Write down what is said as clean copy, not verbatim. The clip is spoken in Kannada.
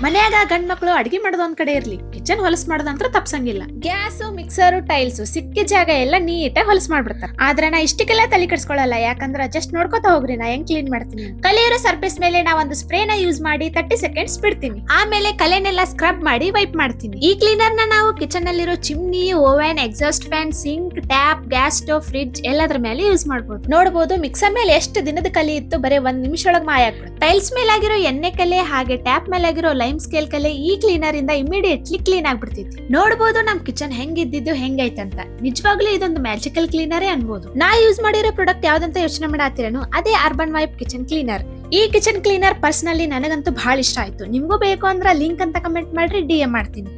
ಮನ್ಯಾಗ ಗಂಡ್ ಮಕ್ಳು ಅಡಿಗೆ ಮಾಡೋದು ಒಂದ್ ಕಡೆ ಇರ್ಲಿ, ಕಿಚನ್ ಹೊಲಸ್ ಮಾಡೋದಂತ್ರ ತಪ್ಸಂಗಿಲ್ಲ. ಗ್ಯಾಸ್, ಮಿಕ್ಸರ್, ಟೈಲ್ಸ್ ಸಿಕ್ಕಿ ಜಾಗ ಎಲ್ಲ ನೀಟಾಗಿ ಹೊಲಸ್ ಮಾಡ್ಬಿಡ್ತಾರ. ಆದ್ರೆ ನಾ ಇಷ್ಟಕ್ಕೆಲ್ಲ ತಲೆ ಕೆಡ್ಸ್ಕೊಳಲ್ಲ, ಯಾಕಂದ್ರ ಜಸ್ಟ್ ನೋಡ್ಕೊತಾ ಹೋಗ್ರಿ ನಾ ಹೆಂಗ್ ಕ್ಲೀನ್ ಮಾಡ್ತೀನಿ. ಕಲಿಯಿರೋ ಸರ್ಫೇಸ್ ಮೇಲೆ ನಾ ಒಂದು ಸ್ಪ್ರೇನ ಯೂಸ್ ಮಾಡಿ 30 ಸೆಕೆಂಡ್ಸ್ ಬಿಡ್ತೀನಿ. ಆಮೇಲೆ ಕಲೆನೆಲ್ಲ ಸ್ಕ್ರಬ್ ಮಾಡಿ ವೈಪ್ ಮಾಡ್ತೀನಿ. ಈ ಕ್ಲೀನರ್ ನ ನಾವು ಕಿಚನ್ ನಲ್ಲಿರೋ chimney, oven, exhaust fan, sink, tap, gas stove, fridge ಎಲ್ಲದ್ರ ಮೇಲೆ ಯೂಸ್ ಮಾಡಬಹುದು. ನೋಡಬಹುದು ಮಿಕ್ಸರ್ ಮೇಲೆ ಎಷ್ಟು ದಿನದ ಕಲಿ ಇತ್ತು, ಬರೀ 1 ನಿಮಿಷ ಒಳಗ್ ಮಾಯ ಆಗ್ಬಿಡುತ್ತೆ. ಟೈಲ್ಸ್ ಮೇಲಾಗಿರೋ ಎಣ್ಣೆ ಕಲೆ ಹಾಗೆ ಟ್ಯಾಪ್ ಮೇಲಾಗಿರೋ ಲೈಮ್ ಸ್ಕೇಲ್ ಕಲೆ ಈ ಕ್ಲೀನರ್ ಇಂದ ಇಮಿಡಿಯೇಟ್ಲಿ ಕ್ಲೀನ್ ಆಗ್ಬಿಡ್ತೈತಿ. ನೋಡಬಹುದು ನಮ್ ಕಿಚನ್ ಹೆಂಗಿದ್ದು ಹೆಂಗೈತಂತ. ನಿಜವಾಗ್ಲೂ ಇದೊಂದು ಮ್ಯಾಜಿಕಲ್ ಕ್ಲೀನರೇ ಅನ್ಬೋದು. ನಾ ಯೂಸ್ ಮಾಡಿರೋ ಪ್ರಾಡಕ್ಟ್ ಯಾವ್ದಂತ ಯೋಚನೆ ಮಾಡಾತಿರೇನು, ಅದೇ ಅರ್ಬನ್ ವೈಪ್ ಕಿಚನ್ ಕ್ಲೀನರ್. ಈ ಕಿಚನ್ ಕ್ಲೀನರ್ ಪರ್ಸನಲಿ ನನಗಂತೂ ಬಹಳ ಇಷ್ಟ ಆಯ್ತು. ನಿಮ್ಗೂ ಬೇಕು ಅಂದ್ರ ಲಿಂಕ್ ಅಂತ ಕಮೆಂಟ್ ಮಾಡ್ರಿ, DM ಮಾಡ್ತೀನಿ.